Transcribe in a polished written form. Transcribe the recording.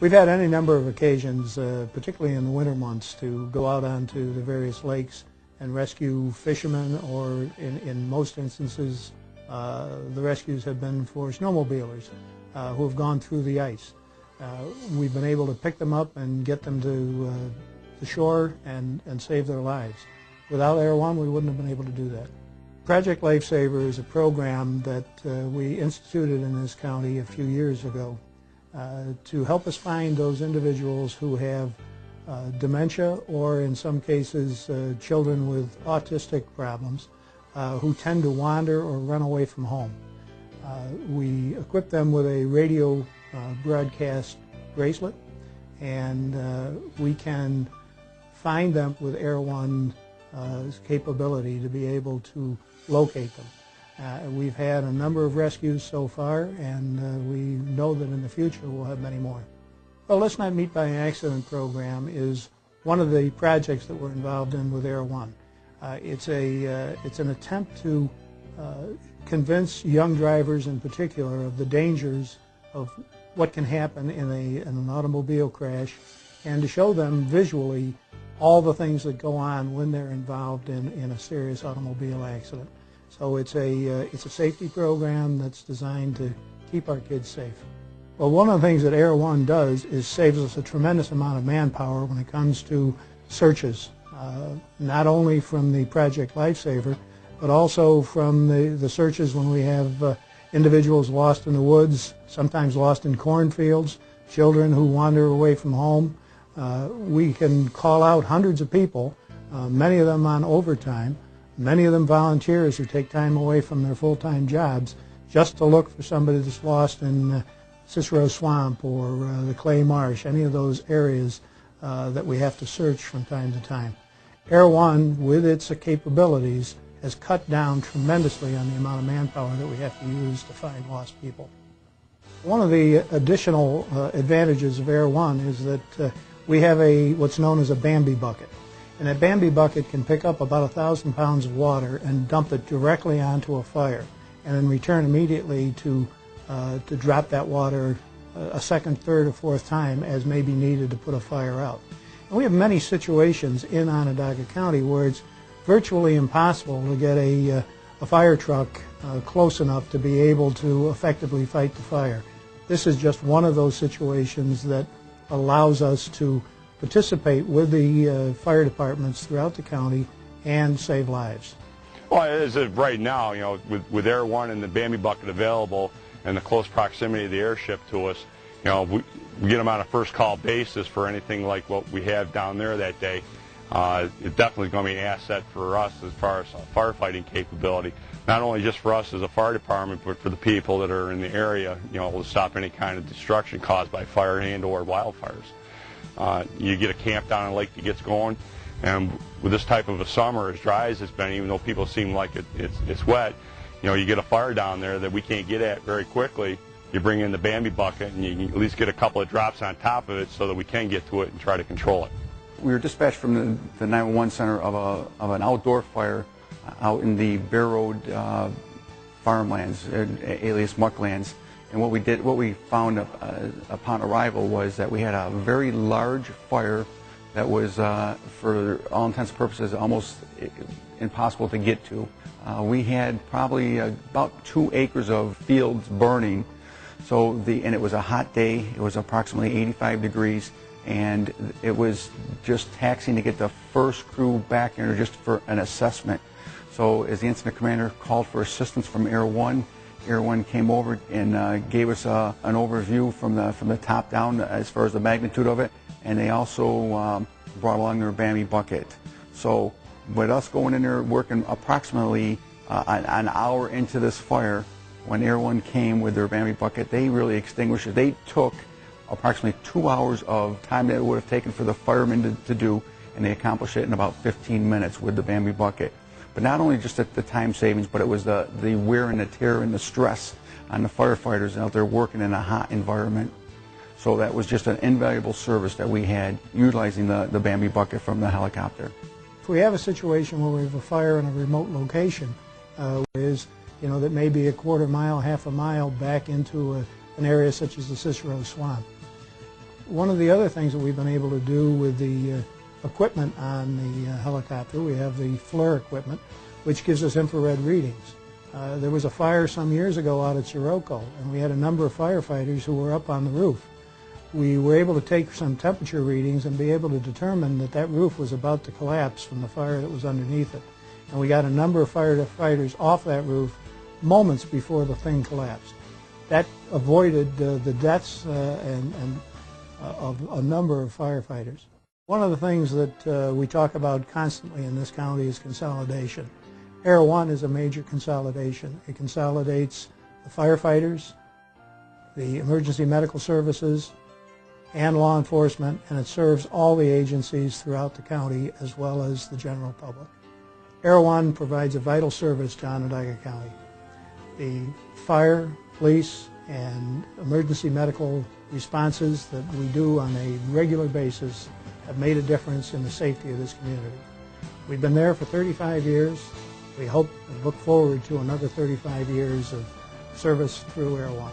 We've had any number of occasions, particularly in the winter months, to go out onto the various lakes and rescue fishermen, or in most instances the rescues have been for snowmobilers who have gone through the ice. We've been able to pick them up and get them to the shore and save their lives. Without Air1, we wouldn't have been able to do that. Project Lifesaver is a program that we instituted in this county a few years ago to help us find those individuals who have dementia, or in some cases children with autistic problems who tend to wander or run away from home. We equip them with a radio broadcast bracelet, and we can find them with Air1's capability to be able to locate them. We've had a number of rescues so far, and we know that in the future we'll have many more. Well, Let's Not Meet by Accident program is one of the projects that we're involved in with Air1. It's an attempt to convince young drivers in particular of the dangers of what can happen in an automobile crash, and to show them visually all the things that go on when they're involved in a serious automobile accident. So it's a safety program that's designed to keep our kids safe. Well, one of the things that Air1 does is saves us a tremendous amount of manpower when it comes to searches, not only from the Project Lifesaver, but also from the searches when we have individuals lost in the woods, sometimes lost in cornfields, children who wander away from home. We can call out hundreds of people, many of them on overtime, many of them volunteers who take time away from their full-time jobs just to look for somebody that's lost in Cicero Swamp or the Clay Marsh, any of those areas that we have to search from time to time. Air1, with its capabilities, has cut down tremendously on the amount of manpower that we have to use to find lost people. One of the additional advantages of Air1 is that we have what's known as a Bambi bucket. And that Bambi bucket can pick up about 1,000 pounds of water and dump it directly onto a fire, and then return immediately to drop that water a second, third, or fourth time as may be needed to put a fire out. And we have many situations in Onondaga County where it's virtually impossible to get a fire truck close enough to be able to effectively fight the fire. This is just one of those situations that allows us to participate with the fire departments throughout the county and save lives. Well, as of right now, with Air1 and the Bambi bucket available and the close proximity of the airship to us, we get them on a first call basis for anything like what we have down there that day. It's definitely going to be an asset for us as far as firefighting capability, not only just for us as a fire department, but for the people that are in the area, to stop any kind of destruction caused by fire and or wildfires. You get a camp down in a lake that gets going, and with this type of a summer, as dry as it's been, even though people seem like it's wet, you get a fire down there that we can't get at very quickly. You bring in the Bambi bucket, and you can at least get a couple of drops on top of it so that we can get to it and try to control it. We were dispatched from the 911 center of an outdoor fire out in the Bear Road farmlands, alias mucklands. And what we found upon arrival was that we had a very large fire that was, for all intents and purposes, almost impossible to get to. We had probably about 2 acres of fields burning. And it was a hot day. It was approximately 85 degrees, and it was just taxing to get the first crew back in there just for an assessment. So as the incident commander called for assistance from Air1, Air1 came over and gave us an overview from the top down as far as the magnitude of it, and they also brought along their Bambi bucket. So with us going in there working approximately an hour into this fire, when Air1 came with their Bambi bucket, they really extinguished it. They took approximately 2 hours of time that it would have taken for the firemen to do, and they accomplished it in about 15 minutes with the Bambi bucket. But not only just the time savings, but it was the wear and the tear and the stress on the firefighters out there working in a hot environment. So that was just an invaluable service that we had utilizing the Bambi bucket from the helicopter. If we have a situation where we have a fire in a remote location, that may be a quarter mile, half a mile back into an area such as the Cicero Swamp, one of the other things that we've been able to do with the equipment on the helicopter, we have the FLIR equipment, which gives us infrared readings. There was a fire some years ago out at Sirocco, and we had a number of firefighters who were up on the roof. We were able to take some temperature readings and be able to determine that that roof was about to collapse from the fire that was underneath it. And we got a number of firefighters off that roof moments before the thing collapsed. That avoided the deaths of a number of firefighters. One of the things that we talk about constantly in this county is consolidation. Air1 is a major consolidation. It consolidates the firefighters, the emergency medical services, and law enforcement, and it serves all the agencies throughout the county as well as the general public. Air1 provides a vital service to Onondaga County. The fire, police, and emergency medical responses that we do on a regular basis have made a difference in the safety of this community. We've been there for 35 years. We hope and look forward to another 35 years of service through Air1.